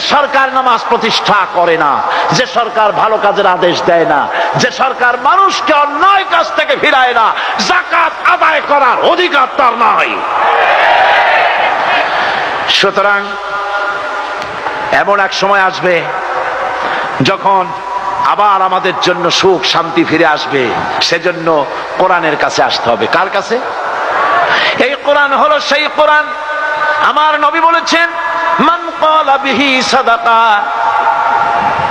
সরকার নামাজ প্রতিষ্ঠা করে না, যে সরকার ভালো কাজের আদেশ দেয় না, যে সরকার মানুষকে অন্যায় কাজ থেকে ফিরায় না, যাকাত আদায় করার অধিকার তার নাই। সুতরাং এমন এক সময় আসবে যখন আবার আমাদের জন্য সুখ শান্তি ফিরে আসবে। সেজন্য কোরআনের কাছে আসতে হবে। কার কাছে? এই কোরআন হলো সেই কোরআন। আমার নবী বলেছেন, মান ক্বালা বিহি সাদাকা।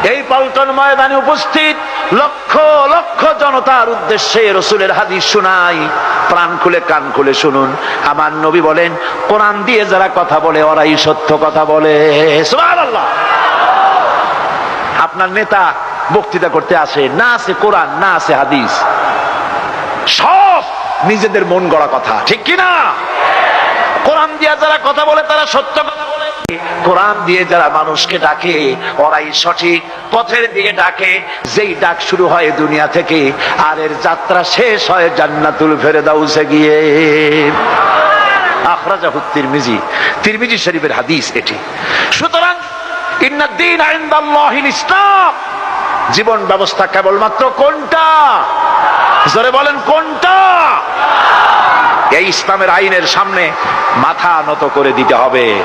এই পল্টন ময়দানে উপস্থিত লক্ষ লক্ষ জনতার উদ্দেশ্যে রাসূলের হাদিস শোনাই, প্রাণ খুলে কান খুলে শুনুন। আমার নবী বলেন, কোরআন দিয়ে যারা কথা বলে ওরাই সত্য কথা বলে। সুবহানাল্লাহ। আপনার নেতা বক্তৃতা করতে আসে, না আছে কোরআন, না আছে হাদিস, সব নিজেদের মন গড়া কথা, ঠিক কিনা? কোরআন দিয়ে যারা কথা বলে তারা সত্য কথা বলে, কোরআন দিয়ে যারা মানুষকে ডাকে ওরাই সঠিক পথের দিকে ডাকে। যেই ডাক শুরু হয় দুনিয়া থেকে, আর এর যাত্রা শেষ হয় জান্নাতুল ফেরদাউসে গিয়ে। আখরাজাহু তিরমিজি, তিরমিজি শরীফের হাদিস এটি। সুতরাং ইন্নাদ-দীন ইনদাল্লাহিল ইসলাম। জীবন ব্যবস্থা কেবলমাত্র কোনটা? জোরে বলেন, কোনটা? এই ইসলামের আইনের সামনে মাথা নত করে দিতে হবে।